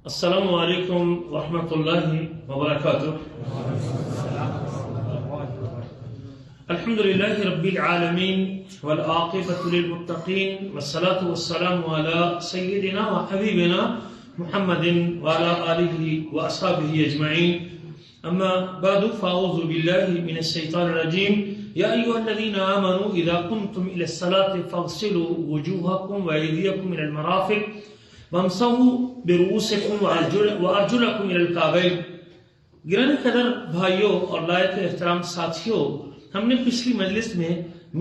السلام علیکم ورحمۃ اللہ وبرکاتہ۔ الحمد للہ رب العالمین والعاقبۃ للمتقین والصلاة والسلام علی سیدنا وحبیبنا محمد وعلی آلہ واصحابہ اجمعین، اما بعد فاعوذ باللہ من الشیطان الرجیم۔ یا ایھا الذین آمنوا اذا قمتم الی الصلاة فاغسلوا وجوہکم وایدیکم الی المرافق وامسحوا برؤوسکم وارجلکم الی الکعبین۔ گرامی قدر بھائیوں اور لائق احترام ساتھیوں، ہم نے پچھلی مجلس میں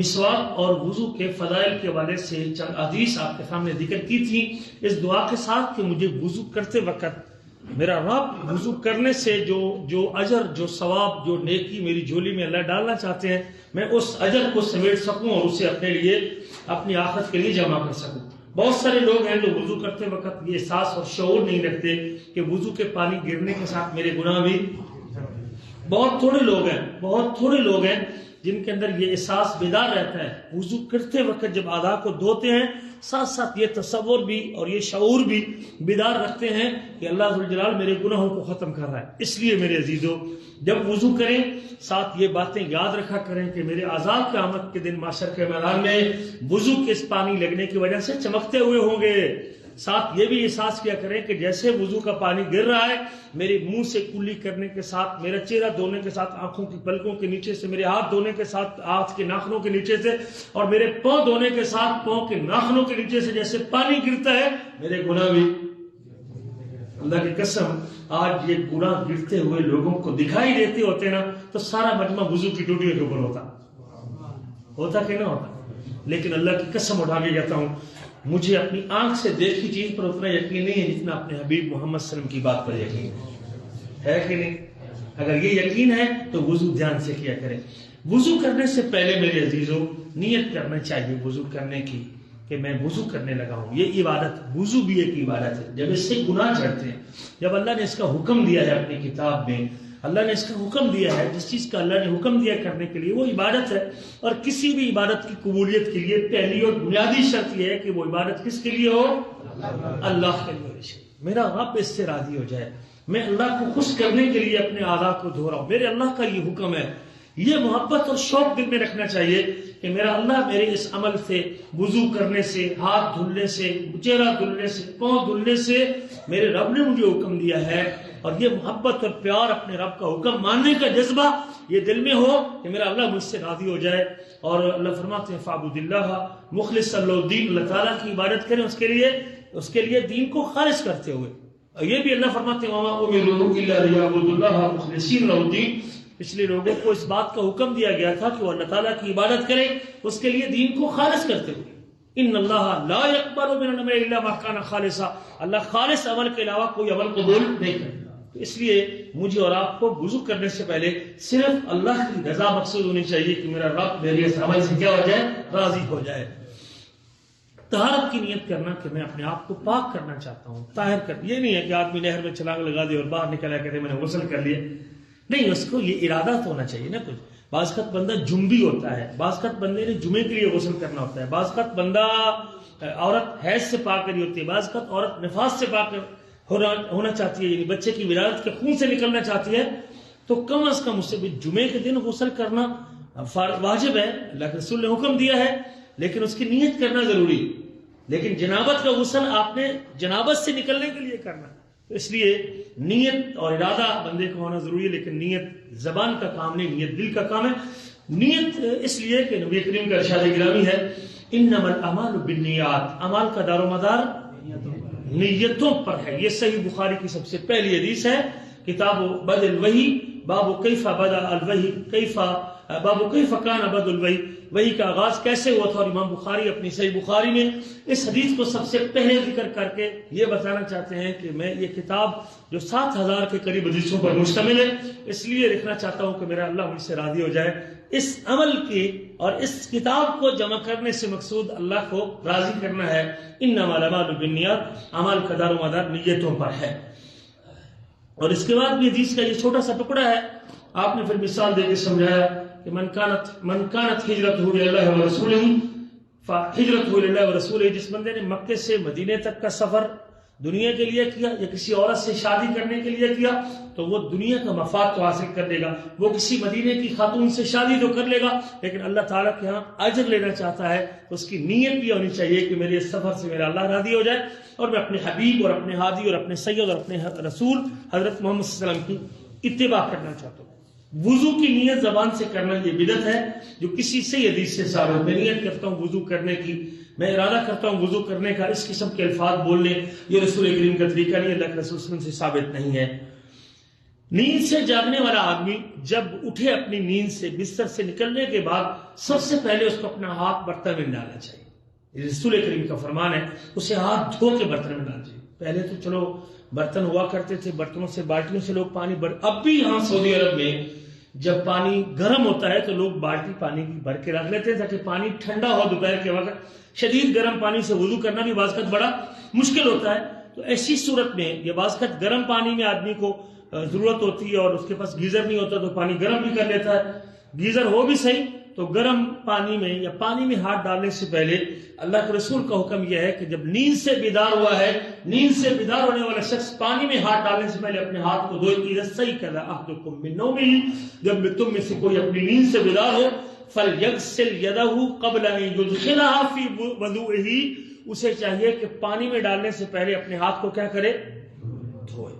مسواک اور وضو کے فضائل کے حوالے سے چند احادیث آپ کے سامنے ذکر کی تھی، اس دعا کے ساتھ کہ مجھے وضو کرتے وقت میرا رب وضو کرنے سے جو اجر، جو ثواب، جو نیکی میری جھولی میں اللہ ڈالنا چاہتے ہیں، میں اس اجر کو سمیٹ سکوں اور اسے اپنے لیے، اپنی آخرت کے لیے جمع کر سکوں۔ بہت سارے لوگ ہیں جو وضو کرتے وقت یہ احساس اور شعور نہیں رکھتے کہ وضو کے پانی گرنے کے ساتھ میرے گناہ بھی۔ بہت تھوڑے لوگ ہیں جن کے اندر یہ احساس بیدار رہتا ہے۔ وضو کرتے وقت جب اعضاء کو دھوتے ہیں، ساتھ ساتھ یہ تصور بھی اور یہ شعور بھی بیدار رکھتے ہیں کہ اللہ ذوالجلال میرے گناہوں کو ختم کر رہا ہے۔ اس لیے میرے عزیزو، جب وضو کریں ساتھ یہ باتیں یاد رکھا کریں کہ میرے اعضاء قیامت کے دن معاشر کے میدان میں وضو کے اس پانی لگنے کی وجہ سے چمکتے ہوئے ہوں گے۔ ساتھ یہ بھی احساس کیا کریں کہ جیسے وضو کا پانی گر رہا ہے، میرے منہ سے کلی کرنے کے ساتھ، میرا چہرہ دھونے کے ساتھ، آنکھوں کی پلکوں کے نیچے سے، میرے ہاتھ دھونے کے ساتھ ہاتھ کے ناخنوں کے نیچے سے، اور میرے پاؤں دھونے کے ساتھ پاؤں کے ناخنوں کے نیچے سے جیسے پانی گرتا ہے، میرے گناہ بھی۔ اللہ کی قسم، آج یہ گناہ گرتے ہوئے لوگوں کو دکھائی دیتے ہوتے نا تو سارا مجمع وضو کی ٹوٹیوں کے اوپر ہوتا کہ نہ ہوتا؟ لیکن اللہ کی قسم اٹھا کے کہتا ہوں، مجھے اپنی آنکھ سے دیکھی چیز پر اتنا یقین نہیں ہے جتنا اپنے حبیب محمد صلی اللہ علیہ وسلم کی بات پر یقین ہے کہ نہیں؟ اگر یہ یقین ہے تو وضو دھیان سے کیا کریں۔ وضو کرنے سے پہلے میرے عزیزوں نیت کرنا چاہیے وضو کرنے کی کہ میں وضو کرنے لگا ہوں۔ یہ عبادت، وضو بھی ایک عبادت ہے۔ جب اس سے گناہ جھڑتے ہیں، جب اللہ نے اس کا حکم دیا ہے اپنی کتاب میں، اللہ نے اس کا حکم دیا ہے، جس چیز کا اللہ نے حکم دیا کرنے کے لیے وہ عبادت ہے۔ اور کسی بھی عبادت کی قبولیت کے لیے پہلی اور بنیادی شرط یہ ہے کہ وہ عبادت کس کے لیے ہو؟ اللہ کے لیے۔ میرا رب اس سے راضی ہو جائے، میں اللہ کو خوش کرنے کے لیے اپنے اعضاء کو دھو رہا ہوں، میرے اللہ کا یہ حکم ہے۔ یہ محبت اور شوق دل میں رکھنا چاہیے کہ میرا اللہ میرے اس عمل سے، وضو کرنے سے، ہاتھ دھلنے سے، چہرہ دھلنے سے، پاؤں دھلنے سے میرے رب نے مجھے حکم دیا ہے۔ اور یہ محبت اور پیار، اپنے رب کا حکم ماننے کا جذبہ یہ دل میں ہو کہ میرا اللہ مجھ سے راضی ہو جائے۔ اور اللہ فرماتے ہیں فاعبد اللہ مخلصا لہ الدین، اللہ تعالیٰ کی عبادت کریں اس کے لیے دین کو خالص کرتے ہوئے۔ اور یہ بھی اللہ فرماتے ہیں وما امروا الا لیعبدوا اللہ مخلصین لہ الدین۔ پچھلے لوگوں کو اس بات کا حکم دیا گیا تھا کہ وہ اللہ تعالیٰ کی عبادت کریں اس کے لیے دین کو خالص کرتے ہوئے۔ ان اللہ لا يقبل من العمل الا ما كان خالصا، اللہ خالص عمل کے علاوہ کوئی عمل قبول نہیں کرتا۔ اس لیے مجھے اور آپ کو وضو کرنے سے پہلے صرف اللہ کی رضا مقصود ہونی چاہیے کہ میرا رب میرے اس عمل سے کیا ہو جائے؟ راضی ہو جائے۔ طہارت کی نیت کرنا کہ میں اپنے آپ کو پاک کرنا چاہتا ہوں، طاہر کر۔ یہ نہیں ہے کہ آدمی نہر میں چھلانگ لگا دے اور باہر نکلا کہتے میں نے غسل کر لیا، نہیں، اس کو یہ ارادہ تو ہونا چاہیے نا کچھ۔ بعض خط بندہ جنبی ہوتا ہے، بعض خط بندے نے جمعے کے لیے غسل کرنا ہوتا ہے، بعض خط بندہ عورت حیض سے پاک کری ہوتی ہے، بعض خط عورت نفاس سے پاک ہونا چاہتی ہے، یعنی بچے کی ولادت کے خون سے نکلنا چاہتی ہے، تو کم از کم اسے بھی جمعے کے دن غسل کرنا واجب ہے، اللہ کے رسول نے حکم دیا ہے، لیکن اس کی نیت کرنا ضروری ہے۔ لیکن جنابت کا غسل آپ نے جنابت سے نکلنے کے لیے کرنا، اس لیے نیت اور ارادہ بندے کو ہونا ضروری ہے، لیکن نیت زبان کا کام نہیں، نیت دل کا کام ہے۔ نیت اس لیے کہ نبی کریم کا ارشاد گرامی ہے انما الاعمال بالنیات، اعمال کا دار و مدار نیتوں پر ہے۔ یہ صحیح بخاری کی سب سے پہلی حدیث ہے، کتاب بدء الوحی، باب کیف بدأ الوحی، باب کیف کان بدء الوحی، وحی کا آغاز کیسے ہوا تھا۔ اور امام بخاری اپنی صحیح بخاری میں اس حدیث کو سب سے پہلے ذکر کر کے یہ بتانا چاہتے ہیں کہ میں یہ کتاب جو 7000 کے قریب حدیثوں پر مشتمل ہے، اس لیے لکھنا چاہتا ہوں کہ میرا اللہ مجھ سے راضی ہو جائے۔ اس عمل کی اور اس کتاب کو جمع کرنے سے مقصود اللہ کو راضی کرنا ہے۔ انما الاعمال بالنیات، اعمال کا دار و مدار نیتوں پر ہے۔ اور اس کے بعد بھی حدیث کا یہ چھوٹا سا ٹکڑا ہے، آپ نے پھر مثال دے کے سمجھایا کہ من کانت ہجرتہ الی اللہ ورسولہ فہجرتہ الی اللہ ورسولہ، جس بندے نے مکے سے مدینے تک کا سفر دنیا کے لیے کیا یا کسی عورت سے شادی کرنے کے لیے کیا تو وہ دنیا کا مفاد تو حاصل کر لے گا، وہ کسی مدینے کی خاتون سے شادی تو کر لے گا، لیکن اللہ تعالیٰ کے ہاں اجر لینا چاہتا ہے تو اس کی نیت یہ ہونی چاہیے کہ میرے اس سفر سے میرا اللہ راضی ہو جائے اور میں اپنے حبیب اور اپنے ہادی اور اپنے سید اور اپنے رسول حضرت محمد صلی اللہ علیہ وسلم کی اتباع کرنا چاہتا ہوں۔ وضو کی نیت زبان سے کرنا یہ بدعت ہے جو کسی سے حدیث سے ثابت۔ میں نیت کرتا ہوں وضو کرنے کی، میں ارادہ کرتا ہوں وضو کرنے کا، اس قسم کے الفاظ بولنے یہ رسول کریم کا طریقہ نہیں، اللہ کے رسول صلی اللہ علیہ وسلم سے ثابت نہیں ہے۔ نیند سے جاگنے والا آدمی جب اٹھے اپنی نیند سے بستر سے نکلنے کے بعد سب سے پہلے اس کو اپنا ہاتھ برتن میں ڈالنا چاہیے، رسول کریم کا فرمان ہے، اسے ہاتھ دھو کے برتن میں ڈالنا چاہیے۔ پہلے تو چلو برتن ہوا کرتے تھے، برتنوں سے بالٹیوں سے لوگ پانی اب بھی یہاں سعودی عرب میں جب پانی گرم ہوتا ہے تو لوگ بالٹی پانی کی بھر کے رکھ لیتے ہیں تاکہ پانی ٹھنڈا ہو۔ دوپہر کے وقت شدید گرم پانی سے وضو کرنا بھی بعض وقت بڑا مشکل ہوتا ہے، تو ایسی صورت میں یہ بعض وقت گرم پانی میں آدمی کو ضرورت ہوتی ہے اور اس کے پاس گیزر نہیں ہوتا تو پانی گرم بھی کر لیتا ہے، گیزر ہو بھی صحیح تو گرم پانی میں یا پانی میں ہاتھ ڈالنے سے پہلے اللہ کے رسول کا حکم یہ ہے کہ جب نیند سے بیدار ہوا ہے، نیند سے بیدار ہونے والا شخص پانی میں ہاتھ ڈالنے سے پہلے اپنے ہاتھ کو دھوئے۔ اذا استيقظ احدكم من نومه، جب تم میں سے کوئی اپنی نیند سے بیدار ہو، فليغسل يده قبل ان يدخلها في وضوئه، اسے چاہیے کہ پانی میں ڈالنے سے پہلے اپنے ہاتھ کو کیا کرے؟ دھوئے۔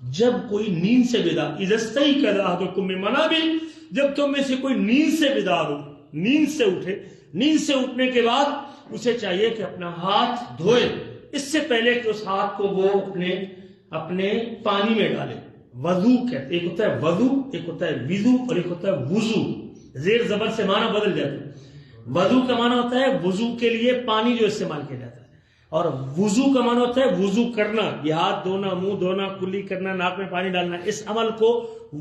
جب کوئی نیند سے بیدار، اذا استيقظ احدكم من منامه، جب تم میں سے کوئی نیند سے بیدار ہو، نیند سے اٹھے، نیند سے اٹھنے کے بعد اسے چاہیے کہ اپنا ہاتھ دھوئے، اس سے پہلے کہ اس ہاتھ کو وہ اپنے پانی میں ڈالے۔ وضو کہتے، ایک ہوتا ہے وضو، ایک ہوتا ہے وضو اور ایک ہوتا ہے وضو، زیر زبر سے معنی بدل جاتا ہے۔ وضو کا معنی ہوتا ہے وضو کے لیے پانی جو استعمال کیا جاتا ہے، اور وضو کا معنی ہوتا ہے وضو کرنا، یہ ہاتھ دھونا، منہ دھونا، کلی کرنا، ناک میں پانی ڈالنا، اس عمل کو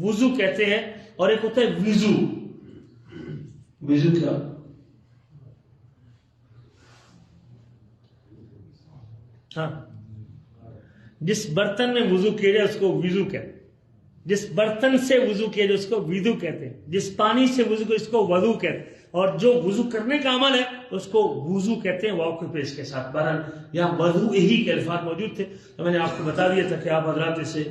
وضو کہتے ہیں۔ اور ایک ہوتا ہے وضو۔ وضو کیا؟ ہاں، جس برتن میں وضو کیا جائے اس کو وضو کہتے ہیں، جس برتن سے وضو کیا جائے اس کو وضو کہتے ہیں، جس پانی سے وضو کیا اس کو وضو کہتے ہیں، اور جو وضو کرنے کا عمل ہے اس کو وضو کہتے ہیں، واو کے پیش کے ساتھ۔ بہرحال یہاں وضو ہی کے الفاظ موجود تھے تو میں نے آپ کو بتا دیا تھا کہ آپ حضرات اسے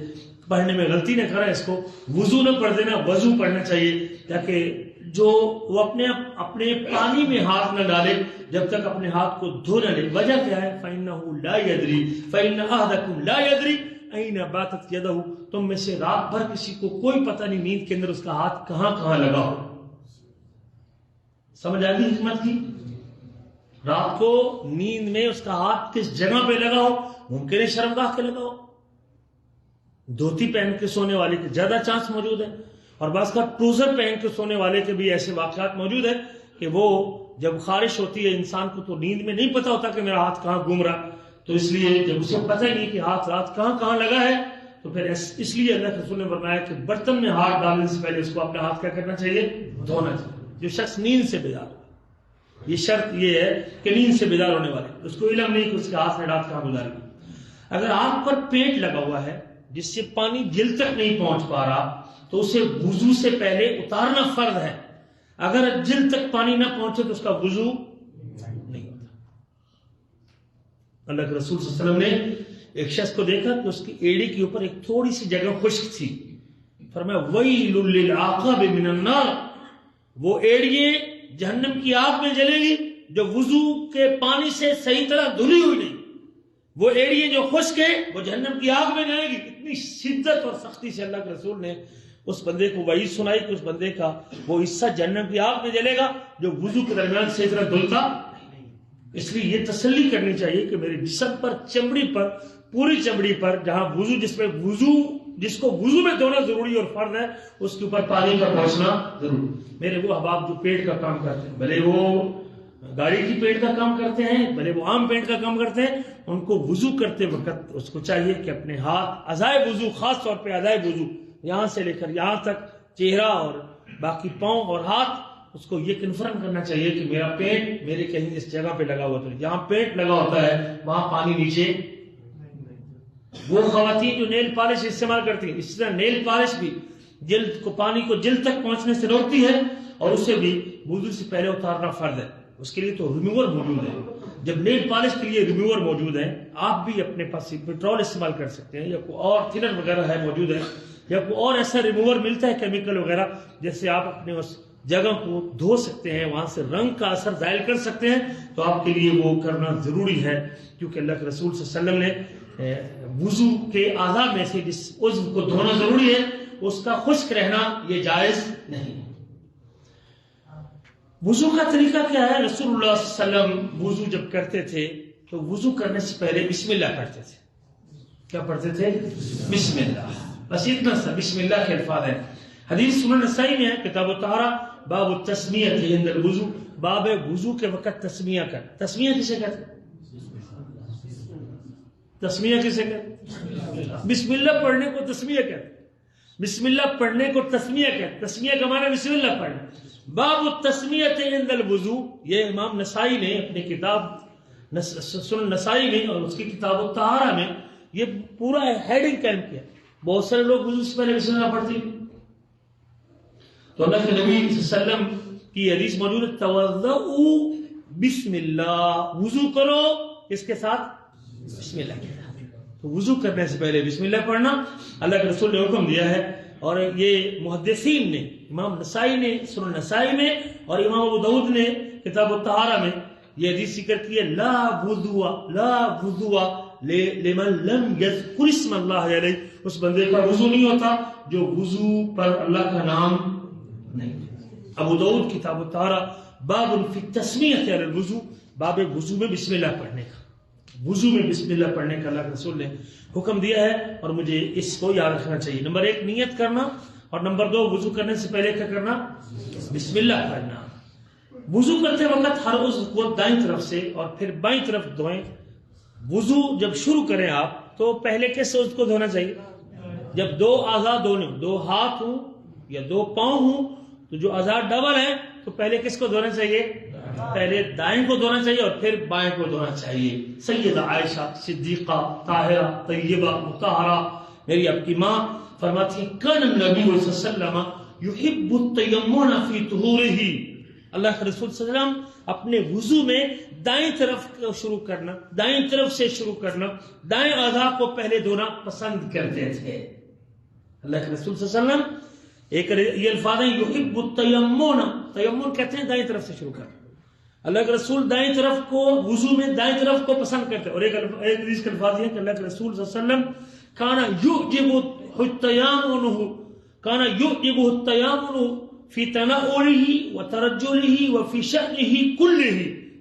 پڑھنے میں غلطی نہ کریں، اس کو وضو نہ پڑھ دینا، وضو پڑھنا چاہیے، تاکہ جو وہ اپنے پانی میں ہاتھ نہ ڈالے جب تک اپنے ہاتھ کو دھو نہ لے۔ وجہ کیا ہے؟ فَإِنَّهُ لَا يَدْرِي فَإِنَّ أَحَدَكُمْ لَا يَدْرِي أَيْنَ بَاتَتْ يَدَهُ، تم میں سے رات بھر کسی کو کوئی پتہ نہیں نیند کے اندر اس کا ہاتھ کہاں کہاں لگا ہو۔ سمجھ آ گئی حکمت کی؟ رات کو نیند میں اس کا ہاتھ کس جگہ پہ لگا ہو، ممکن ہے شرمگاہ کے لگا ہو، دھوتی پہن کے سونے والے کے زیادہ چانس موجود ہے، اور بعض کا ٹروزر پہن کے سونے والے کے بھی ایسے واقعات موجود ہیں کہ وہ جب خارش ہوتی ہے انسان کو تو نیند میں نہیں پتا ہوتا کہ میرا ہاتھ کہاں گھوم رہا، تو اس لیے جب اسے پتہ ہی نہیں کہ ہاتھ رات کہاں کہاں لگا ہے تو پھر اس لیے اللہ کے رسول نے فرمایا کہ برتن میں ہاتھ ڈالنے سے پہلے اس کو اپنا ہاتھ کیا کرنا چاہیے؟ دھونا چاہیے۔ جو شخص نیند سے بیدار ہو، یہ شرط یہ ہے کہ نیند سے بیدار ہونے والے، اس کو علم نہیں کہ اس کے ہاتھ میں رات کہاں گزار گئی۔ اگر آنکھ پر پینٹ لگا ہوا ہے جس سے پانی دل تک نہیں پہنچ پا رہا تو اسے وضو سے پہلے اتارنا فرض ہے، اگر دل تک پانی نہ پہنچے تو اس کا وضو نہیں ہوتا۔ اللہ کے رسول صلی اللہ علیہ وسلم نے ایک شخص کو دیکھا کہ اس کی ایڑی کے اوپر ایک تھوڑی سی جگہ خشک تھی، فرمایا وَيْلٌ لِلْعَقَابِ مِنَ النَّارِ، وہ ایڑیے جہنم کی آگ میں جلے گی جو وضو کے پانی سے صحیح طرح دھلی ہوئی نہیں، وہ ایڑیے جو خشک ہے وہ جہنم کی آگ میں جلے گی۔ اتنی شدت اور سختی سے اللہ کے رسول نے اس بندے کو وعید سنائی کہ اس بندے کا وہ حصہ جہنم کی آگ میں جلے گا جو وضو کے درمیان صحیح طرح دھلتا نہیں۔ اس لیے یہ تسلی کرنی چاہیے کہ میرے جسم پر، چمڑی پر، پوری چمڑی پر جہاں وضو، جس کو وضو میں دھونا ضروری اور فرض ہے، اس کے اوپر پانی کا پہنچنا ضروری۔ میرے وہ احباب جو پیٹ کا کام کرتے ہیں، بھلے وہ گاڑی کی پیٹ کا کام کرتے ہیں، بھلے وہ عام پیٹ کا کام کرتے ہیں، ان کو وضو کرتے وقت اس کو چاہیے کہ اپنے ہاتھ اعضائے وضو، خاص طور پہ اعضائے وضو یہاں سے لے کر یہاں تک، چہرہ اور باقی پاؤں اور ہاتھ، اس کو یہ کنفرم کرنا چاہیے کہ میرا پیٹ میرے کہیں اس جگہ پہ لگا ہوا، تو جہاں پیٹ لگا ہوتا ہے وہاں پانی نیچے۔ وہ خواتین جو نیل پالش استعمال کرتی ہیں، اس طرح نیل پالش بھی جلد کو، پانی کو جلد تک پہنچنے سے روکتی ہے، اور اسے بھی وضو سے پہلے اتارنا فرض ہے، اس کے لیے تو ریموور موجود ہے۔ جب نیل پالش کے لیے ریموور موجود ہیں، آپ بھی اپنے پاس پیٹرول استعمال کر سکتے ہیں، یا کوئی اور تھنر وغیرہ ہے موجود ہے، یا کوئی اور ایسا ریموور ملتا ہے کیمیکل وغیرہ، جیسے آپ اپنے اس جگہ کو دھو سکتے ہیں، وہاں سے رنگ کا اثر ظاہر کر سکتے ہیں، تو آپ کے لیے وہ کرنا ضروری ہے، کیونکہ اللہ کے رسول صلی اللہ علیہ وسلم نے وضو کے اعضاء میں سے جس عضو کو دھونا ضروری ہے اس کا خشک رہنا یہ جائز نہیں۔ وضو کا طریقہ کیا ہے؟ رسول اللہ صلی اللہ علیہ وسلم وضو جب کرتے تھے تو وضو کرنے سے پہلے بسم اللہ پڑھتے تھے۔ کیا پڑھتے تھے؟ بسم اللہ، بس اتنا سا، بسم اللہ کے الفاظ ہیں۔ حدیث سنن نسائی میں ہے، کتاب الطہارہ، باب التسمیہ عند الوضو، باب وضو کے وقت تسمیہ کر۔ تسمیہ کسے کہتے ہیں؟ تسمیہ کسے کہتے ہیں؟ بسم اللہ پڑھنے کو تسمیہ کہتے ہیں، بسم اللہ پڑھنے کو تسمیہ کہتے ہیں، تسمیہ کا معنی بسم اللہ پڑھنا۔ باب التسمیۃ عند الوضو، یہ امام نسائی نے اپنی کتاب سنن نسائی میں اور اس کی کتاب الطہارہ میں یہ پورا ہیڈنگ قائم کیا۔ بہت سارے لوگ وضو سے پہلے بسم اللہ پڑھتے ہیں، تو اللہ کے نبی صلی اللہ علیہ وسلم کی حدیث موجود ہے، توضؤوا بسم اللہ، وضو کرو اس کے ساتھ بسم اللہ کے ساتھ۔ تو وضو کرنے سے پہلے بسم اللہ پڑھنا اللہ کے رسول نے حکم دیا ہے، اور یہ محدثین نے، امام نسائی نے سنن نسائی میں اور امام ابو داؤد نے کتاب الطہارہ میں یہ حدیث ذکر کی ہے، لا وضوء لمن لم یذکر اسم اللہ علیہ، اس بندے کا وضو نہیں ہوتا جو وضو پر اللہ کا نام نہیں۔ ابو داؤد کتاب الطہارہ، باب فی التسمیۃ علی الوضو، باب وضو میں بسم اللہ پڑھنے کا، وضو میں بسم اللہ پڑھنے کا اللہ کے رسول نے حکم دیا ہے، اور مجھے اس کو یاد رکھنا چاہیے۔ نمبر 1 نیت کرنا، اور نمبر 2 وضو کرنے سے پہلے کیا کرنا؟ بسم اللہ پڑھنا۔ وضو کرتے وقت ہر عضو کو دائیں طرف سے اور پھر بائیں طرف دھوئیں۔ وضو جب شروع کریں آپ تو پہلے کس عضو کو دھونا چاہیے؟ جب 2 اعضاء دھونے، 2 ہاتھ ہوں یا 2 پاؤں ہوں، تو جو اعضاء ڈبل ہیں تو پہلے کس کو دھونا چاہیے؟ پہلے دائیں کو دھونا چاہیے اور پھر بائیں کو دھونا چاہیے۔ سیدہ عائشہ صدیقہ طاہرہ طیبہ مطہرہ، میری آپ کی ماں، فرماتی ہیں کان النبی صلی اللہ علیہ وسلم یحب التیمم فی طہورہ، اللہ کے رسول صلی اللہ علیہ وسلم اپنے وضو میں دائیں طرف شروع کرنا، دائیں طرف سے شروع کرنا، دائیں اعضاء کو پہلے دھونا پسند کرتے تھے۔ اللہ کے رسول صلی اللہ علیہ وسلم ایک یہ الفاظ ہیں، یحب التیمم، تیمم کہتے ہیں دائیں طرف سے شروع کرنا۔ اللہ کے رسول دائیں طرف کو وضو میں دائیں طرف کو پسند کرتے ہیں۔ اور ایک حدیث کے الفاظ یہ کہ اللہ کے رسول صلی اللہ علیہ وسلم کانا یعجب التیامن، کانا یعجب التیامن فی تناولہ وترجلہ وفی شأنہ کلہ،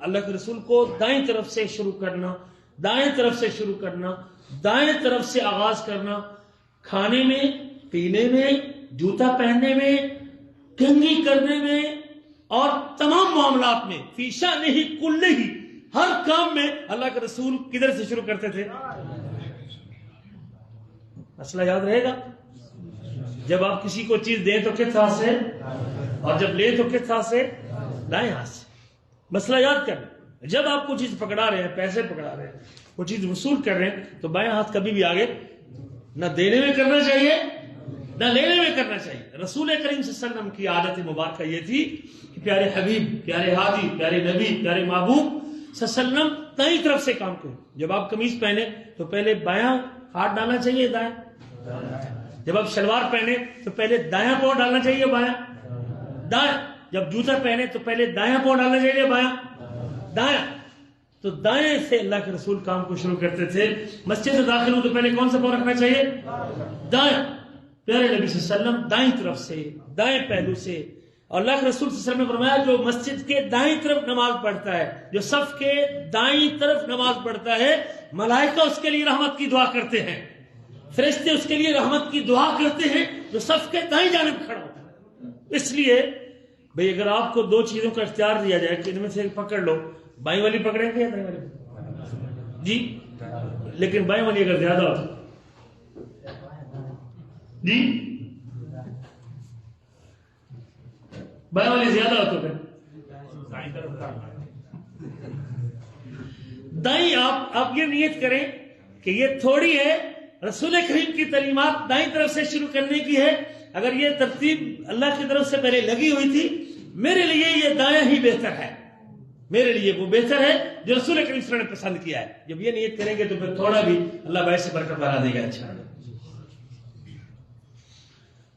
اللہ کے رسول کو دائیں طرف سے شروع کرنا، دائیں طرف سے شروع کرنا، دائیں طرف سے آغاز کرنا، کھانے میں، پینے میں، جوتا پہننے میں، کنگھی کرنے میں اور تمام معاملات میں، فی شأنہ کلہ، ہر کام میں اللہ کے رسول کدھر سے شروع کرتے تھے؟ مسئلہ یاد رہے گا؟ جب آپ کسی کو چیز دیں تو کس ہاتھ سے، اور جب لیں تو کس ہاتھ سے؟ دائیں ہاتھ سے۔ مسئلہ یاد کریں، جب آپ کو چیز پکڑا رہے ہیں، پیسے پکڑا رہے ہیں، وہ چیز وصول کر رہے ہیں، تو بائیں ہاتھ کبھی بھی آگے نہ دینے میں کرنا چاہیے نہ لینے میں کرنا چاہیے۔ رسول کریم صلی اللہ علیہ وسلم کی عادت مبارکہ یہ تھی کہ پیارے حبیب، پیارے ہادی، پیارے نبی، پیارے محبوب صلی اللہ علیہ وسلم دائیں طرف سے کام کریں۔ جب آپ قمیض پہنے تو پہلے بایاں ہاتھ ڈالنا چاہیے، دائیں۔ جب آپ شلوار پہنے تو پہلے دایاں پاؤں ڈالنا چاہیے، بایاں، دائیں۔ جب جوتا پہنے تو پہلے دایاں پاؤں ڈالنا چاہیے، بایاں، دایاں۔ تو دائیں سے اللہ کے رسول کام کو شروع کرتے تھے۔ مسجد سے داخل ہو تو پہلے کون سا پاؤں رکھنا چاہیے؟ دائیں۔ پیارے نبی صلی اللہ علیہ وسلم دائیں طرف سے، دائیں پہلو سے۔ اور اللہ کے رسول صلی اللہ علیہ وسلم نے فرمایا جو مسجد کے دائیں طرف نماز پڑھتا ہے، جو صف کے دائیں طرف نماز پڑھتا ہے، ملائکہ اس کے لیے رحمت کی دعا کرتے ہیں، فرشتے اس کے لیے رحمت کی دعا کرتے ہیں جو صف کے دائیں جانب کھڑا ہوتا ہے۔ اس لیے بھئی اگر آپ کو 2 چیزوں کا اختیار دیا جائے کہ ان میں سے ایک پکڑ لو، بائیں والی پکڑیں گے یا دائیں والی؟ جی، لیکن بائیں والی اگر زیادہ ہو جی، بائیں والی زیادہ ہو تو دائیں آپ یہ نیت کریں کہ یہ تھوڑی ہے، رسول کریم کی تعلیمات دائیں طرف سے شروع کرنے کی ہے۔ اگر یہ ترتیب اللہ کی طرف سے پہلے لگی ہوئی تھی، میرے لیے یہ دائیں ہی بہتر ہے، میرے لیے وہ بہتر ہے جو رسول کریم صلی اللہ علیہ وسلم نے پسند کیا ہے. جب یہ نیت کریں گے تو پھر تھوڑا بھی اللہ باعث سے برکت بنا دے گا انشاءاللہ.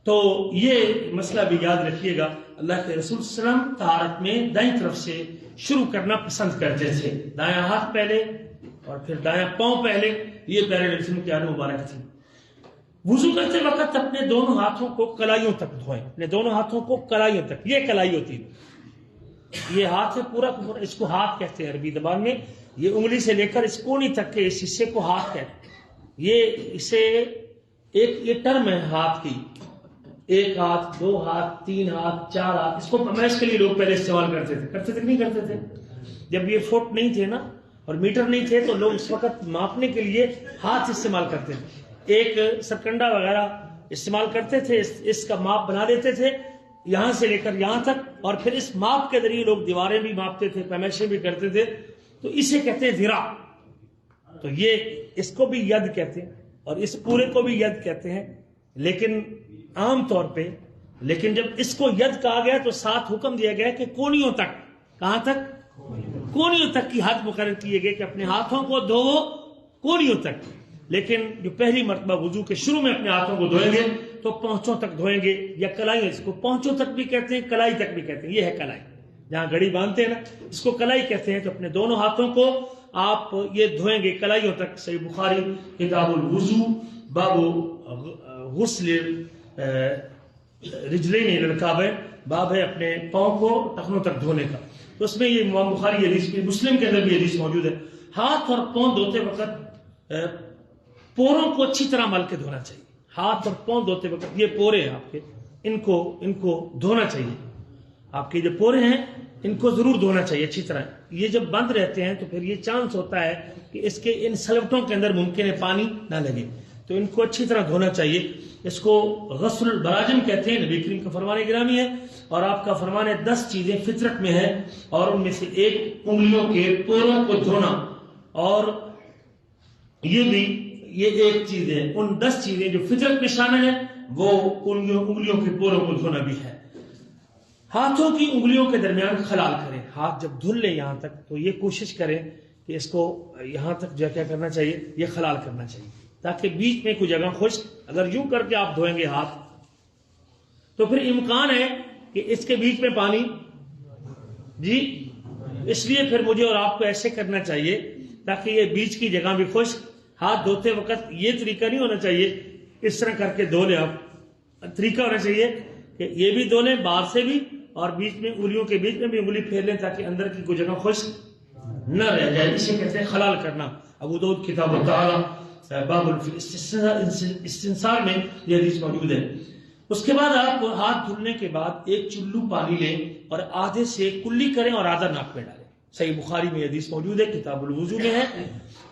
تو یہ مسئلہ بھی یاد رکھیے گا. اللہ کے رسول صلی اللہ علیہ وسلم طہارت میں دائیں طرف سے شروع کرنا پسند کرتے تھے. دایاں ہاتھ پہلے اور پھر دایاں پاؤں پہلے. یہ پیارے نبی صلی اللہ علیہ وسلم کی عادت مبارک تھی. وضو کرتے وقت اپنے دونوں ہاتھوں کو کلائیوں تک دھوئیں. اپنے دونوں ہاتھوں کو کلائیوں تک. یہ کلائی ہوتی ہے, یہ ہاتھ ہے پورا, اس کو ہاتھ کہتے ہیں عربی زبان میں. یہ انگلی سے لے کر اس کونی تک کے اس حصے کو ہاتھ کہتے ہیں. یہ اسے یہ ٹرم ہے ہاتھ کی. ایک ہاتھ, دو ہاتھ, تین ہاتھ, چار ہاتھ. اس کو پیمائش کے لیے لوگ پہلے استعمال کرتے تھے کہ نہیں کرتے تھے؟ جب یہ فٹ نہیں تھے نا اور میٹر نہیں تھے تو لوگ اس وقت ماپنے کے لیے ہاتھ استعمال کرتے تھے. ایک سرکنڈا وغیرہ استعمال کرتے تھے, اس کا ماپ بنا لیتے تھے یہاں سے لے کر یہاں تک, اور پھر اس ماپ کے ذریعے لوگ دیواریں بھی ماپتے تھے, پیمائشیں بھی کرتے تھے. تو اسے کہتے ہیں ذراع. تو یہ اس کو بھی ید کہتے ہیں اور اس پورے کو بھی ید کہتے ہیں. لیکن عام طور پہ جب اس کو ید کہا گیا تو ساتھ حکم دیا گیا کہ کونیوں تک. کہاں تک؟ کونیوں تک کی حد مقرر کیے گئے کہ اپنے ہاتھوں کو دھوو کونیوں تک. لیکن جو پہلی مرتبہ وضو کے شروع میں اپنے ہاتھوں کو دھوئیں گے تو پونچھوں تک دھوئیں گے, یا کلائی. اس کو پونچھوں تک بھی کہتے ہیں, کلائی تک بھی کہتے ہیں. یہ ہے کلائی, جہاں گھڑی باندھتے ہیں نا اس کو کلائی کہتے ہیں. تو اپنے دونوں ہاتھوں کو آپ یہ دھوئیں گے کلائیوں تک. صحیح بخاری کتاب الوضو باب غسل رجلین الی الکعبین, باب ہے اپنے پاؤں کو ٹخنوں تک دھونے کا. تو اس میں یہ امام بخاری حدیث, مسلم کے اندر بھی حدیث موجود ہے. ہاتھ اور پاؤں دھوتے وقت پوروں کو اچھی طرح مل کے دھونا چاہیے. ہاتھ اور پاؤں دھوتے وقت یہ پورے ہیں آپ کے, ان کو دھونا چاہیے. آپ کے جو پورے ہیں ان کو ضرور دھونا چاہیے اچھی طرح. یہ جب بند رہتے ہیں تو پھر یہ چانس ہوتا ہے کہ اس کے ان سلوٹوں کے اندر ممکن ہے پانی نہ لگے, تو ان کو اچھی طرح دھونا چاہیے. اس کو غسل البراجم کہتے ہیں. نبی کریم کا فرمان گرامی ہے, اور آپ کا فرمان ہے 10 چیزیں فطرت میں ہیں, اور ان میں سے ایک انگلیوں کے پوروں کو دھونا. اور یہ ایک چیز ہے. ان 10 چیزیں جو فطرت میں شامل ہیں وہ انگلیوں کے پوروں کو دھونا بھی ہے. ہاتھوں کی انگلیوں کے درمیان خلال کریں. ہاتھ جب دھل لیں یہاں تک تو یہ کوشش کریں کہ اس کو یہاں تک جو کیا کرنا چاہیے, یہ خلال کرنا چاہیے, تاکہ بیچ میں کوئی جگہ خشک. اگر یوں کر کے آپ دھوئیں گے ہاتھ تو پھر امکان ہے کہ اس کے بیچ میں پانی, جی اس لیے پھر مجھے اور آپ کو ایسے کرنا چاہیے تاکہ یہ بیچ کی جگہ بھی خشک. ہاتھ دھوتے وقت یہ طریقہ نہیں ہونا چاہیے اس طرح کر کے دھو لیں آپ. طریقہ ہونا چاہیے کہ یہ بھی دھو لیں باہر سے بھی, اور بیچ میں انگلیوں کے بیچ میں بھی انگلی پھیر لیں تاکہ اندر کی کوئی جگہ خشک نہ رہ جائے. اسے کہتے ہیں خلال کرنا. ابو داؤد کتاب الطہارہ باب استنصار میں یہ حدیث موجود ہے. اس کے بعد آپ ہاتھ دھلنے کے بعد ایک چلو پانی لیں اور آدھے سے کلی کریں اور آدھا ناک میں ڈالیں. صحیح بخاری میں حدیث موجود ہے, کتاب الوضو میں ہے,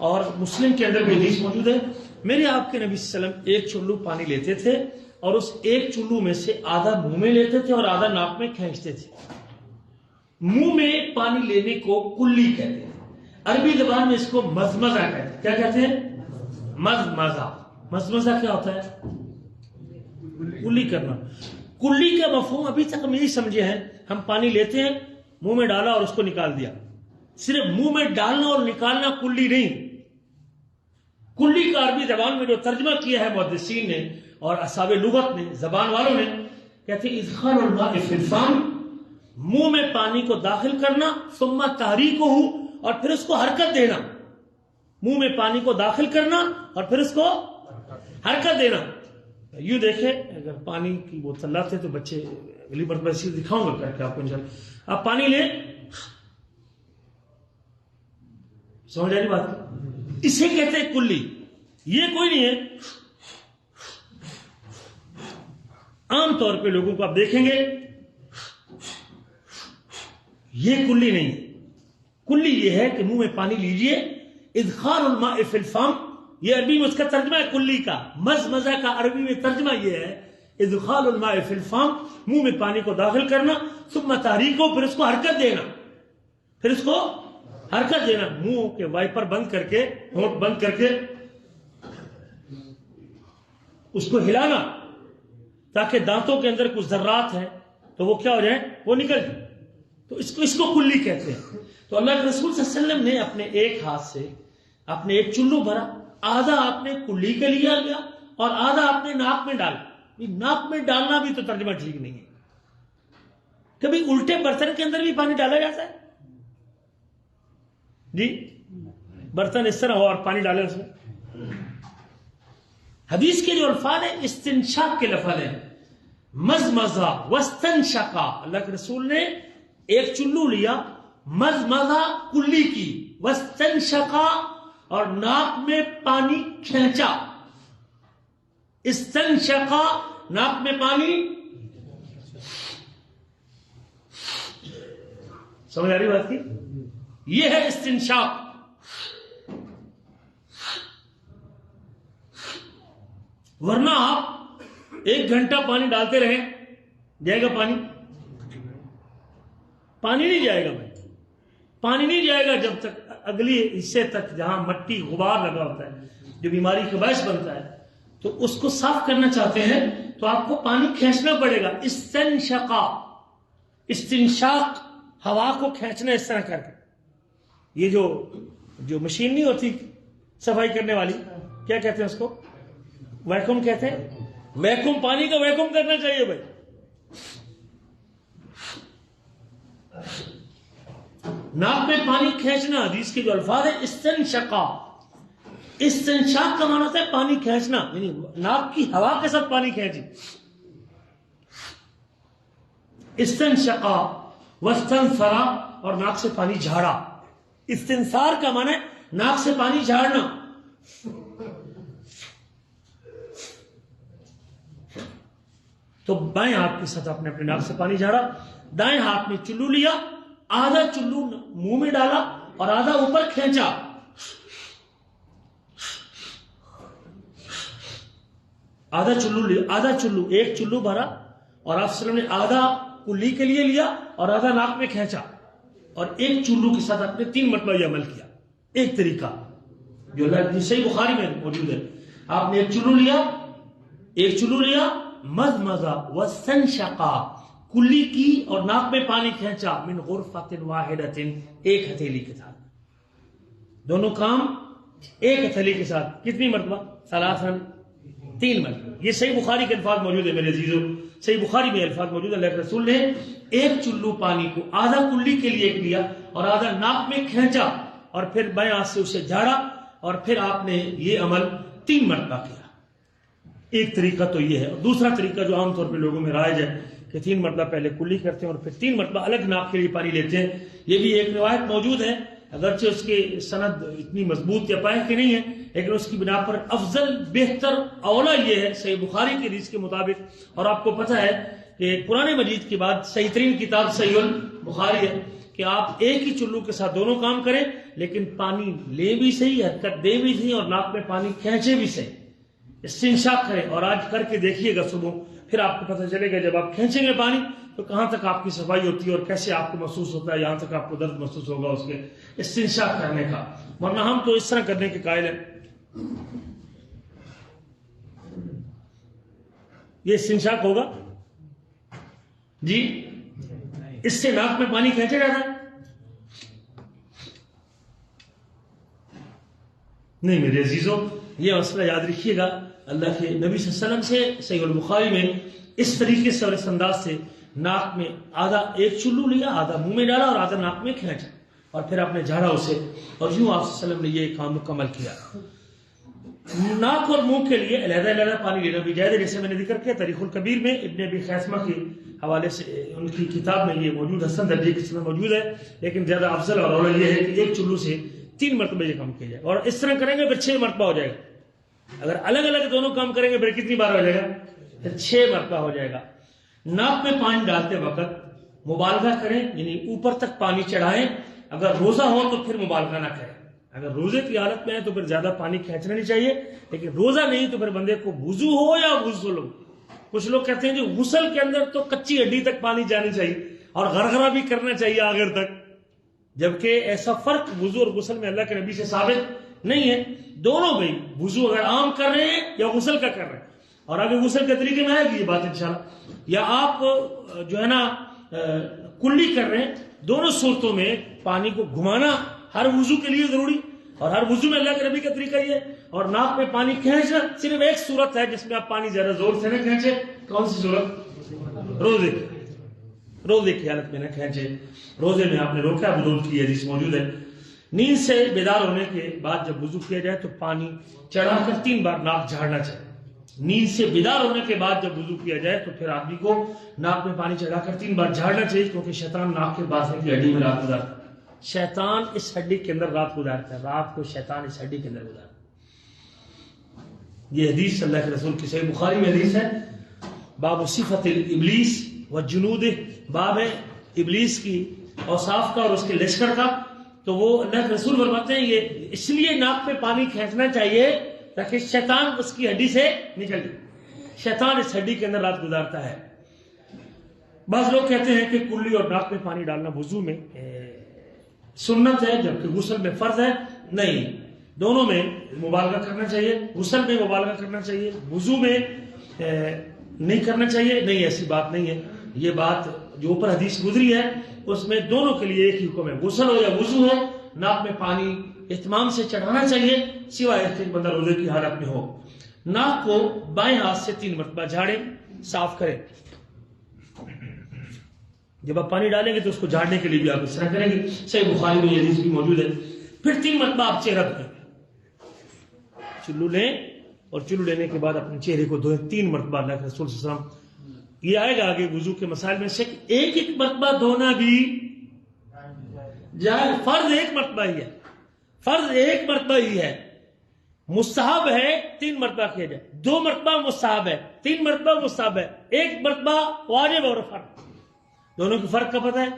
اور مسلم کے اندر بھی حدیث موجود ہے. میرے آپ کے نبی صلی اللہ علیہ وسلم ایک چلو پانی لیتے تھے اور اس ایک چلو میں سے آدھا منہ میں لیتے تھے اور آدھا ناک میں کھینچتے تھے. منہ میں پانی لینے کو کلی کہتے ہیں. عربی زبان میں اس کو مزمزہ کہتے ہیں. کیا کہتے ہیں؟ مزمزہ. مزمزہ کیا ہوتا ہے؟ کلی کرنا. کلی کا مفہوم ابھی تک ہم یہی سمجھے ہیں, ہم پانی لیتے ہیں منہ میں ڈالا اور اس کو نکال دیا. صرف منہ میں ڈالنا اور نکالنا کلی نہیں. کلی کا عربی زبان میں جو ترجمہ کیا ہے محدثین نے اور اصحاب لغت نے, زبان والوں نے, کہتے ہیں ادخال الماء فی الفم, منہ میں پانی کو داخل کرنا, ثم تحریکہ, اور پھر اس کو حرکت دینا. منہ میں پانی کو داخل کرنا اور پھر اس کو حرکت دینا. یوں دیکھیں, اگر پانی کی بوتل لاتے تو بچے اگلی مرتبہ چیز دکھاؤں گا کر کے آپ کو انشاءاللہ. آپ پانی لیں, سمجھ آئی بات؟ اسے کہتے ہیں کلی. یہ کوئی نہیں ہے. عام طور پہ لوگوں کو آپ دیکھیں گے یہ کلی نہیں ہے. کلی یہ ہے کہ منہ میں پانی لیجئے, ادخال الماء فی الفم, یہ عربی میں اس کا ترجمہ ہے کلی کا. مزمزہ کا عربی میں ترجمہ یہ ہے ادخال الماء فی الفم, منہ میں پانی کو داخل کرنا, ثم تحریکہ, پھر اس کو حرکت دینا. پھر اس کو حرکت دینا, منہ کے وائپر بند کر کے, ہونٹ بند کر کے اس کو ہلانا تاکہ دانتوں کے اندر کچھ ذرات ہیں تو وہ کیا ہو جائیں, وہ نکل جائیں. تو اس کو کلی کہتے ہیں. تو اللہ کے رسول صلی اللہ علیہ وسلم نے اپنے ایک ہاتھ سے اپنے ایک چلو بھرا، آدھا آپ نے کلی کے لیا گیا اور آدھا آپ نے ناک میں ڈالا. ناک میں ڈالنا بھی تو ترجمہ ٹھیک نہیں ہے. کبھی الٹے برتن کے اندر بھی پانی ڈالا جاتا ہے جی؟ برتن اس طرح ہو اور پانی ڈالے اس میں. حدیث کے جو الفاظ ہیں استنشاق کے لفظ ہیں، مزمزہ واستنشقا. اللہ کے رسول نے ایک چلو لیا، مزمزہ کلی کی، واستنشقا اور ناک میں پانی کھینچا. استنشقا ناک میں پانی. سمجھ آ رہی بات کی؟ یہ ہے استنشاق. ورنہ آپ 1 گھنٹہ پانی ڈالتے رہیں، جائے گا پانی؟ پانی نہیں جائے گا بھائی. پانی نہیں جائے گا جب تک اگلی حصے تک جہاں مٹی غبار لگا ہوتا ہے جو بیماری کا باعث بنتا ہے. تو اس کو صاف کرنا چاہتے ہیں تو آپ کو پانی کھینچنا پڑے گا. استنشقا، استنشاق ہوا کو کھینچنا اس طرح کر کے. یہ جو مشین نہیں ہوتی صفائی کرنے والی، کیا کہتے ہیں اس کو؟ ویکوم کہتے ہیں. ویکوم، پانی کا ویکوم کرنا چاہیے بھائی. ناک میں پانی کھینچنا. حدیث کے جو الفاظ ہیں استنشقا، استنشاق کا معنی ہوتا ہے پانی کھینچنا، یعنی ناک کی ہوا کے ساتھ پانی کھینچی. استنشقا واستنثرا اور ناک سے پانی جھاڑا. استنثار کا معنی ہے ناک سے پانی جھاڑنا. تو بائیں ہاتھ کے ساتھ آپ نے اپنے ناک سے پانی جھاڑا، دائیں ہاتھ میں چلو لیا، آدھا چلو منہ میں ڈالا اور آدھا اوپر کھینچا. آدھا چلو ایک چلو بھرا اور آپ صلی اللہ علیہ وسلم نے آدھا کلی کے لیے لیا اور آدھا ناک میں کھینچا. اور ایک چلو کے ساتھ آپ نے 3 مرتبہ یہ عمل کیا. ایک طریقہ جو صحیح بخاری میں موجود ہے، آپ نے ایک چلو لیا، مزمزہ واستنشقا کلی کی اور ناک میں پانی کھینچا، من غرفۃ واحدۃ ایک ہتھیلی کے ساتھ. دونوں کام ایک ہتھیلی کے ساتھ. کتنی مرتبہ؟ ثلاثاً، 3 مرتبہ. یہ صحیح بخاری کے الفاظ موجود ہے میرے عزیزو، صحیح بخاری میں الفاظ موجود ہے. اللہ کے رسول نے ایک چلو پانی کو آدھا کلی کے لیے لیا اور آدھا ناک میں کھینچا اور پھر بائیں ہاتھ سے اسے جھاڑا اور پھر آپ نے یہ عمل 3 مرتبہ کیا. ایک طریقہ تو یہ ہے. اور دوسرا طریقہ جو عام طور پہ لوگوں میں رائج ہے کہ 3 مرتبہ پہلے کلی کرتے ہیں اور پھر 3 مرتبہ الگ ناک کے لیے پانی لیتے ہیں. یہ بھی ایک روایت موجود ہے، اگرچہ اس کی سند اتنی مضبوط یا پائے کہ نہیں ہے، لیکن اس کی بنا پر افضل، بہتر، اولا یہ ہے صحیح بخاری کی حدیث کے مطابق. اور آپ کو پتہ ہے کہ قرآن مجید کے بعد صحیح ترین کتاب صحیح البخاری ہے کہ آپ ایک ہی چلو کے ساتھ دونوں کام کریں، لیکن پانی لے بھی صحیح، حرکت دے بھی صحیح اور ناک میں پانی کھینچے بھی صحیح. استنشاق کریں اور آج کر کے دیکھیے گا صبح، پھر آپ کو پتہ چلے گا جب آپ کھینچیں گے پانی تو کہاں تک آپ کی صفائی ہوتی ہے اور کیسے آپ کو محسوس ہوتا ہے. یہاں تک آپ کو درد محسوس ہوگا اس کے استنشاق کرنے کا. ورنہ ہم تو اس طرح کرنے کے قائل ہیں. یہ استنشاق ہوگا جی؟ اس سے ناک میں پانی کھینچا جاتا ہے؟ نہیں میرے عزیزوں، یہ مسئلہ یاد رکھیے گا. اللہ کے نبی صلی اللہ علیہ وسلم سے صحیح البخاری میں اس طریقے سے اور اس انداز سے ناک میں آدھا ایک چلو لیا، آدھا منہ میں ڈالا اور آدھا ناک میں کھینچا اور پھر آپ نے جھاڑا اسے، اور یوں آپ صلی اللہ علیہ وسلم نے یہ کام مکمل کیا. ناک اور منہ کے لیے علیحدہ علیحدہ پانی لینا بھی جائز ہے، جیسے میں نے ذکر کیا تاریخ الکبیر میں ابن ابی خیثمہ کے حوالے سے ان کی کتاب میں یہ موجود، حسن درجے کی میں موجود ہے. لیکن زیادہ افضل اور اولا یہ ہے کہ ایک چلو سے 3 مرتبہ یہ کام کیا جائے. اور اس طرح کریں گے پھر 6 مرتبہ ہو جائے گا. اگر الگ الگ دونوں کام کریں گے پھر کتنی بار ہو جائے گا؟ پھر 6 مرتبہ ہو جائے گا. ناک میں پانی ڈالتے وقت مبالغہ کریں، یعنی اوپر تک پانی چڑھائیں. اگر روزہ ہو تو پھر مبالغہ نہ کریں. اگر روزے کی حالت میں ہے تو پھر زیادہ پانی کھینچنا نہیں چاہیے، لیکن روزہ نہیں تو پھر بندے کو وضو ہو یا غسل ہو. کچھ لوگ کہتے ہیں کہ غسل کے اندر تو کچی ہڈی تک پانی جانی چاہیے اور غرغرہ بھی کرنا چاہیے آخر تک، جبکہ ایسا فرق وضو اور غسل میں اللہ کے نبی سے ثابت نہیں ہے. دونوں بھائی وضو اگر عام کر رہے ہیں یا غسل کا کر رہے ہیں، اور آگے غسل کے طریقے میں آئے گی یہ بات انشاءاللہ، یا آپ جو ہے نا کلی کر رہے ہیں، دونوں صورتوں میں پانی کو گھمانا ہر وضو کے لیے ضروری، اور ہر وضو میں اللہ کے نبی کا طریقہ یہ ہے، اور ناک میں پانی کھینچنا صرف ایک صورت ہے جس میں آپ پانی زیادہ زور سے نہ کھینچے. کون سی صورت؟ روزے کی حالت میں نہ کھینچے. روزے میں آپ نے روکا، ابو داؤد کی حدیث موجود ہے. نیند سے بیدار ہونے کے بعد جب وضو کیا جائے تو پانی چڑھا کر 3 بار ناک جھاڑنا چاہیے. نیند سے بیدار ہونے کے بعد جب وضو کیا جائے تو پھر آدمی کو ناک میں پانی چڑھا کر 3 بار جھاڑنا چاہیے، کیونکہ شیطان ناک کے باطنے کی ہڈی میں رات گزارتا ہے. شیطان اس ہڈی کے اندر رات گزارتا ہے، رات کو شیطان اس ہڈی کے اندر گزارتا ہے. یہ حدیث اللہ کے رسول کی صحیح بخاری میں حدیث ہے. باب صفت ابلیس و جنود، باب ہے ابلیس کی اوصاف کا اور اس کے لشکر کا. تو وہ اللہ کے رسول فرماتے ہیں یہ اس لیے ناک پہ پانی کھینچنا چاہیے تاکہ شیطان اس کی ہڈی سے نکل جائے. شیطان اس ہڈی کے اندر رات گزارتا ہے. بعض لوگ کہتے ہیں کہ کلی اور ناک میں پانی ڈالنا وضو میں سنت ہے جبکہ غسل میں فرض ہے. نہیں، دونوں میں مبالغہ کرنا چاہیے. غسل میں مبالغہ کرنا چاہیے، وضو میں نہیں کرنا چاہیے. نہیں، ایسی بات نہیں ہے. یہ بات جو اوپر حدیث گزری ہے اس میں دونوں کے لیے ایک ہی حکم ہے، غسل ہو یا وضو ہو ناک میں پانی اہتمام سے چڑھانا چاہیے، سوائے اس کے بندہ روزے کی حالت میں ہو. ناک کو بائیں ہاتھ سے 3 مرتبہ جھاڑیں، صاف کریں. جب آپ پانی ڈالیں گے تو اس کو جھاڑنے کے لیے بھی آپ اس طرح کریں گے. صحیح بخاری میں یہ حدیث بھی موجود ہے. پھر 3 مرتبہ آپ چہرہ دھوئیں، چلو لیں اور چلو لینے کے بعد اپنے چہرے کو دھوئیں 3 مرتبہ. اللہ کے رسول صلی اللہ علیہ وسلم یہ آئے گا آگے وضو کے مسائل میں سے ایک مرتبہ دھونا بھی جائے. فرض 1 مرتبہ ہی ہے، فرض 1 مرتبہ ہی ہے. مستحب ہے 3 مرتبہ کیا جائے. 2 مرتبہ مستحب ہے، 3 مرتبہ مستحب ہے، 1 مرتبہ واجب اور فرض. دونوں کے فرق کا پتہ ہے؟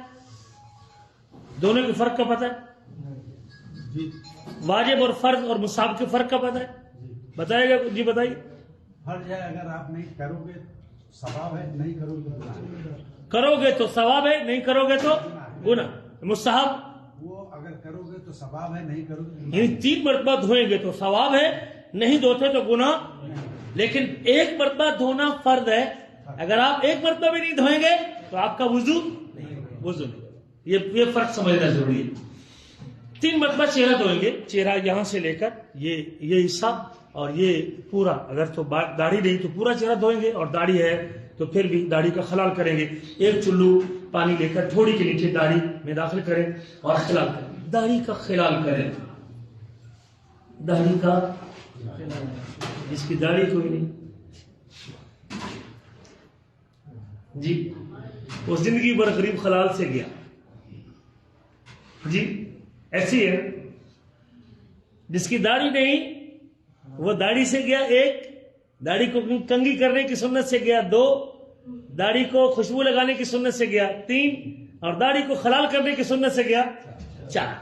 دونوں کے فرق کا پتہ ہے؟ واجب اور فرض اور مستحب کے فرق کا پتہ ہے؟ بتائے گا جی، بتائیے. فرض ہے اگر آپ نہیں کرو گے ثواب ہے، نہیں کرو گے گناہ ہے. کرو گے تو ثواب ہے، نہیں کرو گے تو گناہ. مستحب وہ اگر کرو گے تو ثواب ہے، نہیں کرو گے گناہ. یعنی 3 مرتبہ دھوئیں گے تو ثواب ہے، نہیں دھوتے تو گناہ. لیکن 1 مرتبہ دھونا فرض ہے. اگر آپ 1 مرتبہ بھی نہیں دھوئیں گے تو آپ کا وضو نہیں. یہ فرق سمجھنا ضروری ہے. 3 مرتبہ چہرہ دھوئیں گے، چہرہ یہاں سے لے کر یہ حصہ اور یہ پورا. اگر تو داڑھی نہیں تو پورا چہرہ دھوئیں گے، اور داڑھی ہے تو پھر بھی داڑھی کا خلال کریں گے. 1 چلو پانی لے کر تھوڑی کے نیچے داڑھی میں داخل کریں اور خلال کریں. داڑھی کا خلال کریں. داڑھی کا، جس کی داڑھی کوئی نہیں جی، وہ زندگی بھر غریب خلال سے گیا جی. ایسی ہے جس کی داڑھی نہیں وہ داڑھی سے گیا. 1 داڑھی کو کنگھی کرنے کی سنت سے گیا. 2 داڑھی کو خوشبو لگانے کی سنت سے گیا. 3 اور داڑھی کو خلال کرنے کی سنت سے گیا. 4.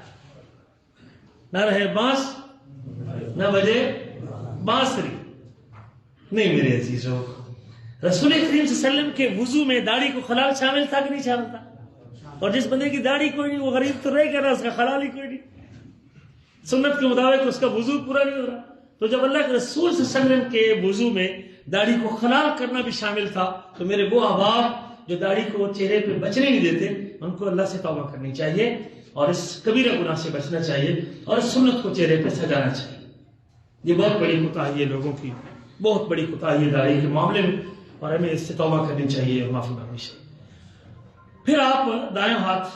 نہ رہے بانس نہ بجے بانسری. نہیں میرے عزیزو، رسول کریم صلی اللہ علیہ وسلم کے وضو میں داڑھی کو خلال شامل تھا کہ نہیں شامل تھا؟ اور جس بندے کی داڑھی کوئی نہیں وہ غریب تو رہ گیا نا، اس کا خلال ہی کوئی نہیں. سنت کے مطابق اس کا وضو پورا نہیں ہو رہا. تو جب اللہ کے رسول صلی اللہ علیہ وسلم کے وضو میں داڑھی کو خلال کرنا بھی شامل تھا تو میرے وہ احباب جو داڑھی کو چہرے پہ بچنے نہیں دیتے ان کو اللہ سے توبہ کرنی چاہیے اور اس کبیرہ گناہ سے بچنا چاہیے اور اس سنت کو چہرے پہ سجانا چاہیے. یہ بہت بڑی کوتاہی ہے لوگوں کی، بہت بڑی کوتاہی ہے داڑھی کے معاملے میں، اور ہمیں اس سے توبہ کرنی چاہیے اور معافی مانگنی چاہیے. پھر آپ دائیں ہاتھ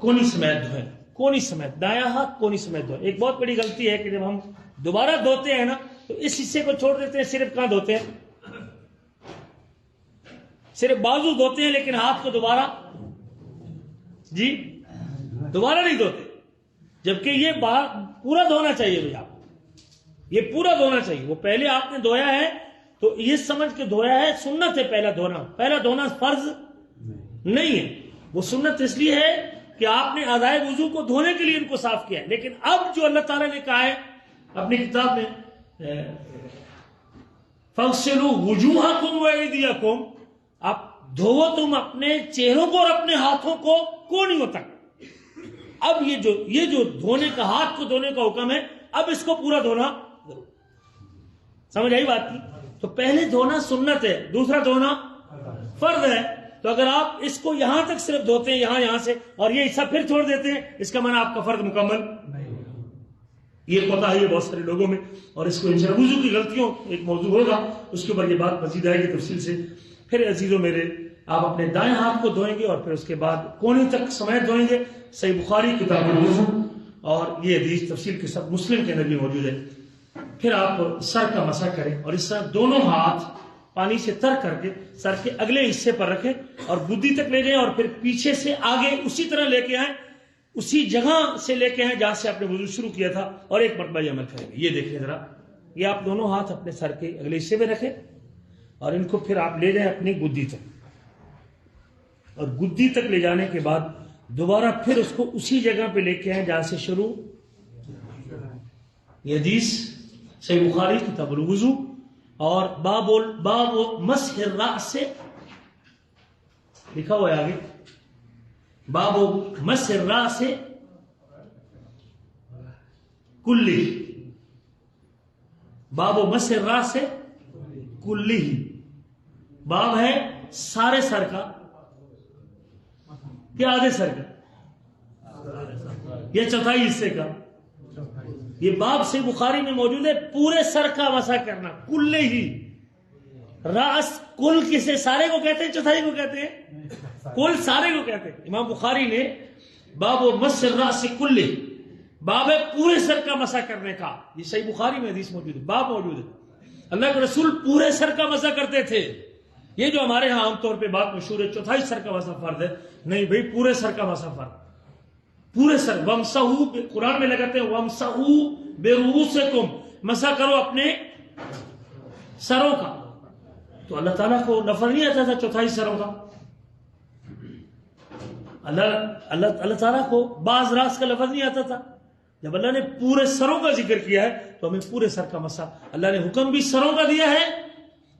کونی سمیت دھوئیں. کونی سمیت، دایاں ہاتھ کونی سمیت دھوئیں. ایک بہت بڑی غلطی ہے کہ جب ہم دوبارہ دھوتے ہیں نا تو اس حصے کو چھوڑ دیتے ہیں. صرف کہاں دھوتے ہیں؟ صرف بازو دھوتے ہیں، لیکن ہاتھ کو دوبارہ نہیں دھوتے. جبکہ یہ پورا دھونا چاہیے بھائی، آپ یہ پورا دھونا چاہیے. وہ پہلے آپ نے دھویا ہے تو یہ سمجھ کے دھویا ہے، سنت ہے پہلا دھونا فرض نہیں ہے. وہ سنت اس لیے ہے کہ آپ نے اعضائے وضو کو دھونے کے لیے ان کو صاف کیا ہے. لیکن اب جو اللہ تعالیٰ نے کہا ہے اپنی کتاب میں فَاغْسِلُوا وُجُوهَكُمْ وَأَيْدِيَكُمْ، آپ دھوو تم اپنے چہروں کو اور اپنے ہاتھوں کو کونیوں تک. اب یہ جو دھونے کا، ہاتھ کو دھونے کا حکم ہے، اب اس کو پورا دھونا ضرور. سمجھ آئی بات کی؟ تو پہلے دھونا سنت ہے، دوسرا دھونا فرض ہے. تو اگر آپ اس کو یہاں تک صرف دھوتے ہیں یہاں سے اور یہ حصہ پھر چھوڑ دیتے ہیں، اس کا معنی آپ کا فرض مکمل یہ پتہ ہے بہت سارے لوگوں میں، اور اس کو انشاءاللہ وضو کی غلطیوں ایک موضوع ہوگا، اس کے اوپر یہ بات مزید آئے گی تفصیل سے۔ پھر عزیزوں میرے، آپ اپنے دائیں ہاتھ کو دھوئیں گے اور پھر اس کے بعد کونے تک سمیت دھوئیں گے۔ صحیح بخاری کتاب الوضو اور یہ حدیث تفصیل کے ساتھ مسلم کے اندر بھی موجود ہے۔ پھر آپ سر کا مسح کریں اور اس طرح دونوں ہاتھ پانی سے تر کر کے سر کے اگلے حصے پر رکھیں اور گدی تک لے جائیں اور پھر پیچھے سے آگے اسی طرح لے کے آئیں، اسی جگہ سے لے کے آئیں جہاں سے آپ نے وضو شروع کیا تھا، اور ایک مرتبہ یہ عمل کریں گے۔ یہ دیکھیں ذرا، یہ آپ دونوں ہاتھ اپنے سر کے اگلے حصے میں رکھیں اور ان کو پھر آپ لے جائیں اپنی گدی تک، اور گدی تک لے جانے کے بعد دوبارہ پھر اس کو اسی جگہ پہ لے کے آئیں جہاں سے شروع۔ یہ حدیث صحیح بخاری کتاب الوضو اور باب مسح الرأس لکھا ہوا ہے آگے، باب مسح الرأس کلہ، باب مسح الرأس کلہ، باب ہے سارے سر کا یا آدھے سر کا یا چوتھائی حصے کا؟ یہ باب سے بخاری میں موجود ہے، پورے سر کا مسح کرنا، کلہ ہی۔ راس کل کسے؟ سارے کو کہتے ہیں، چوتھائی کو کہتے ہیں؟ کل سارے کو کہتے ہیں۔ امام بخاری نے باب مسح الرأس کلہ، باب ہے پورے سر کا مسح کرنے کا، یہ صحیح بخاری میں حدیث موجود ہے، باب موجود ہے۔ اللہ کے رسول پورے سر کا مسح کرتے تھے۔ یہ جو ہمارے ہاں عام طور پہ بات مشہور ہے چوتھائی سر کا مسح فرض ہے، نہیں بھائی، پورے سر کا مسح فرض، پورے سر۔ وَامْسَحُوا، قرآن میں لگاتے ہیں وَامْسَحُوا بِرُؤُوسِکُم، مسح کرو اپنے سروں کا۔ تو اللہ تعالیٰ کو نفر نہیں آتا تھا چوتھائی سروں کا، اللہ تعالیٰ کو بعض راس کا لفظ نہیں آتا تھا۔ جب اللہ نے پورے سروں کا ذکر کیا ہے تو ہمیں پورے سر کا مسح، اللہ نے حکم بھی سروں کا دیا ہے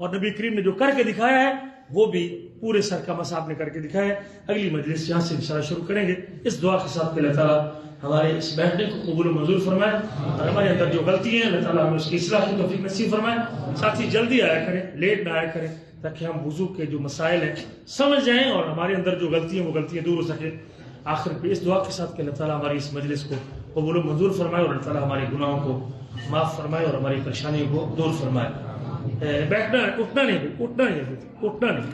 اور نبی کریم نے جو کر کے دکھایا ہے وہ بھی پورے سر کا مسح آپ نے کر کے دکھایا ہے۔ اگلی مجلس یہاں سے انشاءاللہ شروع کریں گے۔ اس دعا کے ساتھ کہ اللہ تعالیٰ ہمارے اس بیٹھنے کو قبول و منظور فرمائے اور ہمارے اندر جو غلطی ہیں اللہ تعالیٰ ہمیں اس کی اصلاح کی توفیق نصیب فرمائے۔ ساتھ ہی جلدی آیا کریں، لیٹ نہ آیا کریں، تاکہ ہم وضو کے جو مسائل ہیں سمجھ جائیں اور ہمارے اندر جو غلطی ہیں وہ غلطیاں دور ہو سکیں۔ آخر پہ اس دعا کے ساتھ کہ اللہ تعالیٰ ہماری اس مجلس کو قبول و منظور فرمائے اور اللہ تعالیٰ ہمارے گناہوں کو معاف فرمائے اور ہماری پریشانیوں کو دور فرمائے۔ بیٹھنا ہے، اٹھنا نہیں، اٹھنا نہیں، اٹھنا نہیں۔